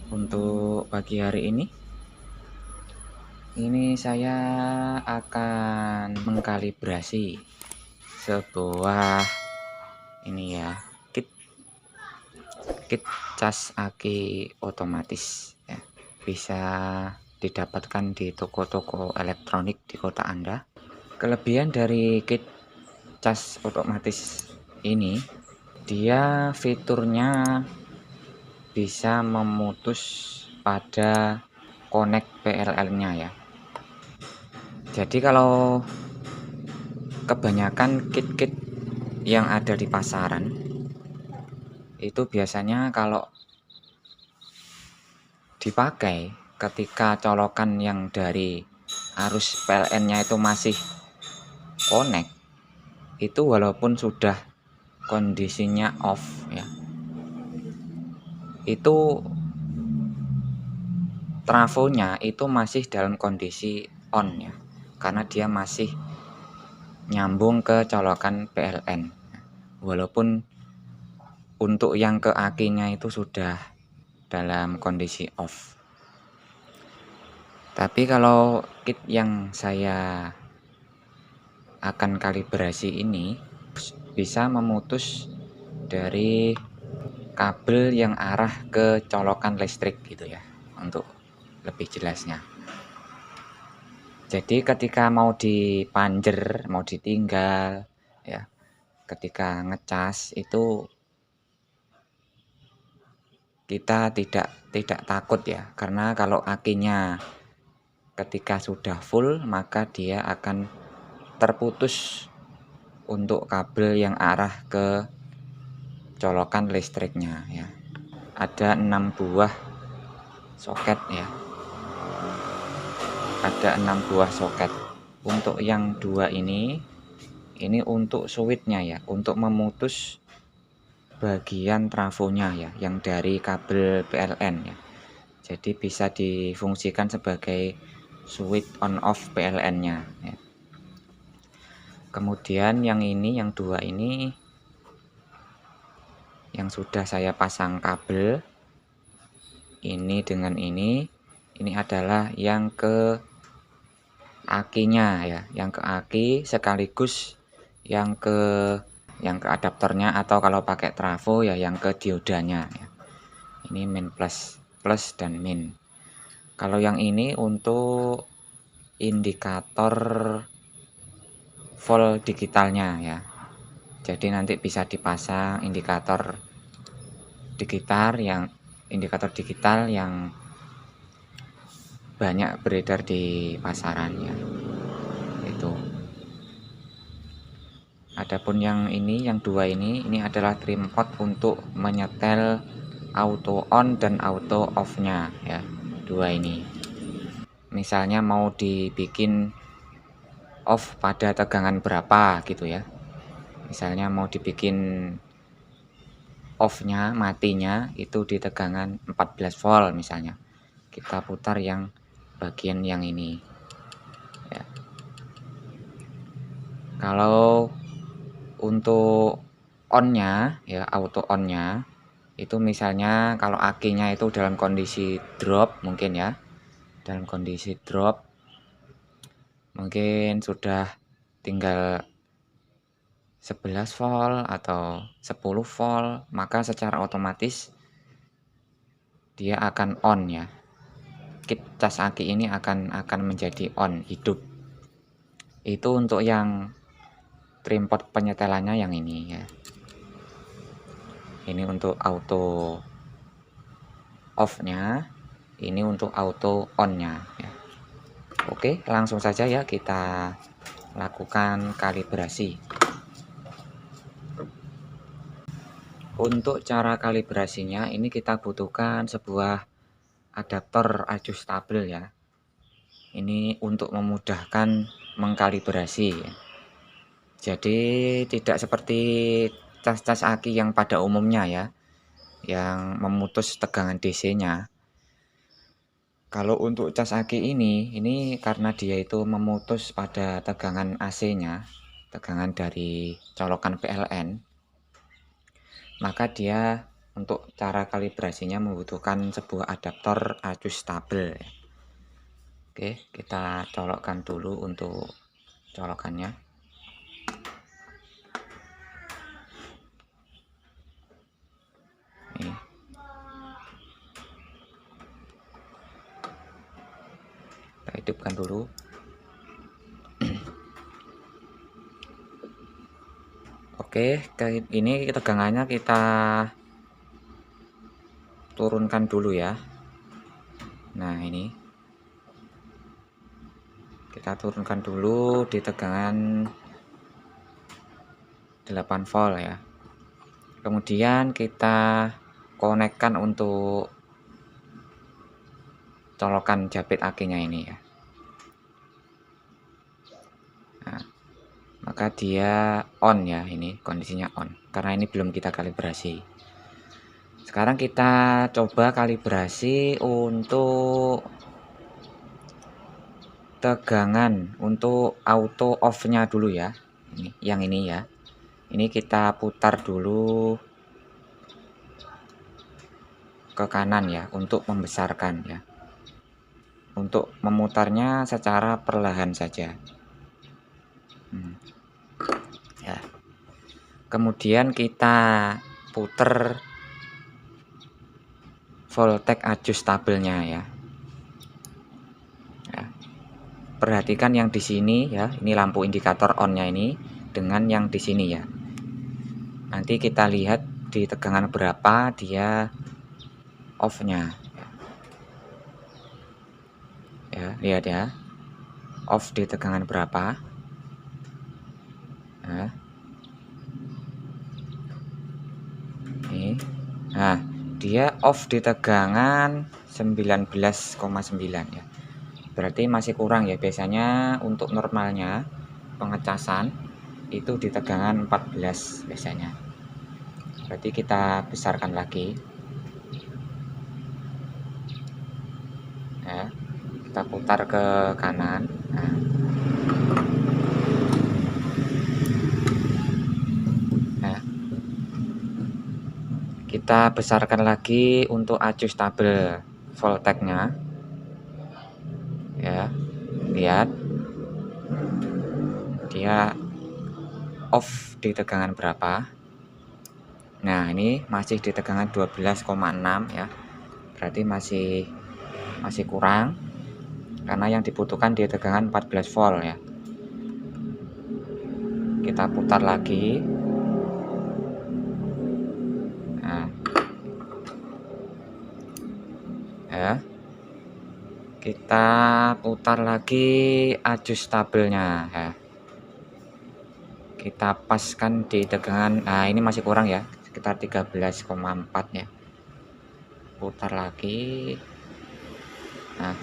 Untuk pagi hari ini saya akan mengkalibrasi sebuah ini ya, kit kit cas aki otomatis ya. Bisa didapatkan di toko-toko elektronik di kota Anda. Kelebihan dari kit cas otomatis ini, dia fiturnya bisa memutus pada connect PLL-nya ya. Jadi kalau kebanyakan kit-kit yang ada di pasaran itu biasanya kalau dipakai ketika colokan yang dari arus PLN-nya itu masih connect, itu walaupun sudah kondisinya off ya, itu trafonya itu masih dalam kondisi on ya, karena dia masih nyambung ke colokan PLN, walaupun untuk yang ke akinya itu sudah dalam kondisi off. Tapi kalau kit yang saya akan kalibrasi ini bisa memutus dari kabel yang arah ke colokan listrik gitu ya, untuk lebih jelasnya. Jadi ketika mau dipanjer, mau ditinggal ya, ketika ngecas itu kita tidak takut ya, karena kalau akinya ketika sudah full maka dia akan terputus untuk kabel yang arah ke colokan listriknya ya. Ada 6 buah soket ya, ada 6 buah soket. Untuk yang dua ini untuk switchnya ya, untuk memutus bagian trafonya ya, yang dari kabel PLN ya. Jadi bisa difungsikan sebagai switch on off PLN-nya ya. Kemudian yang dua ini yang sudah saya pasang kabel ini dengan ini adalah yang ke akinya ya, yang ke aki sekaligus yang ke adaptornya, atau kalau pakai trafo ya yang ke diodanya ya. Ini min plus dan min. Kalau yang ini untuk indikator volt digitalnya ya. Jadi nanti bisa dipasang indikator digital yang banyak beredar di pasaran ya. Itu. Adapun yang dua ini adalah trim pot untuk menyetel auto on dan auto off-nya ya. Dua ini. Misalnya mau dibikin off pada tegangan berapa gitu ya. Misalnya mau dibikin off-nya, matinya itu di tegangan 14 volt misalnya. Kita putar yang bagian yang ini. Ya. Kalau untuk on-nya ya, auto on-nya itu misalnya kalau akinya itu dalam kondisi drop mungkin ya. Dalam kondisi drop mungkin sudah tinggal 11 volt atau 10 volt, maka secara otomatis dia akan on ya. Kit cas aki ini akan menjadi on, hidup. Itu untuk yang trim pot penyetelannya yang ini ya. Ini untuk auto off-nya, ini untuk auto on-nya ya. Oke, langsung saja ya kita lakukan kalibrasi. Untuk cara kalibrasinya ini kita butuhkan sebuah adaptor adjustable ya. Ini untuk memudahkan mengkalibrasi ya. Jadi tidak seperti cas-cas aki yang pada umumnya ya, yang memutus tegangan DC-nya. Kalau untuk cas aki ini karena dia itu memutus pada tegangan AC-nya, tegangan dari colokan PLN, maka dia untuk cara kalibrasinya membutuhkan sebuah adaptor adjustable. Oke, kita colokkan dulu untuk colokannya. Ini. Kita hidupkan dulu. Oke, ini tegangannya kita turunkan dulu ya. Nah, ini kita turunkan dulu di tegangan 8 volt ya. Kemudian kita konekkan untuk colokan jepit akinya ini ya. Nah, maka dia on ya, ini kondisinya on karena ini belum kita kalibrasi. Sekarang kita coba kalibrasi untuk tegangan untuk auto off-nya dulu ya. Ini yang ini ya. Ini kita putar dulu ke kanan ya untuk membesarkan ya. Untuk memutarnya secara perlahan saja. Ya. Kemudian kita putar voltage adjustable-nya ya. Perhatikan yang di sini ya, ini lampu indikator on-nya ini dengan yang di sini ya. Nanti kita lihat di tegangan berapa dia off-nya. Ya, lihat ya. Off di tegangan berapa. Nah. Ini. Nah, dia off di tegangan 19,9 ya. Berarti masih kurang ya, biasanya untuk normalnya pengecasan itu di tegangan 14 biasanya. Berarti kita besarkan lagi ya, kita putar ke kanan. Nah, kita besarkan lagi untuk adjustable voltage-nya ya. Lihat dia off di tegangan berapa. Nah, ini masih di tegangan 12,6 ya. Berarti masih kurang karena yang dibutuhkan di tegangan 14 volt ya. Kita putar lagi. Nah. Ya. Kita putar lagi adjustable-nya ya. Kita paskan di tegangan, nah ini masih kurang ya, sekitar 13,4 ya. Putar lagi. Nah,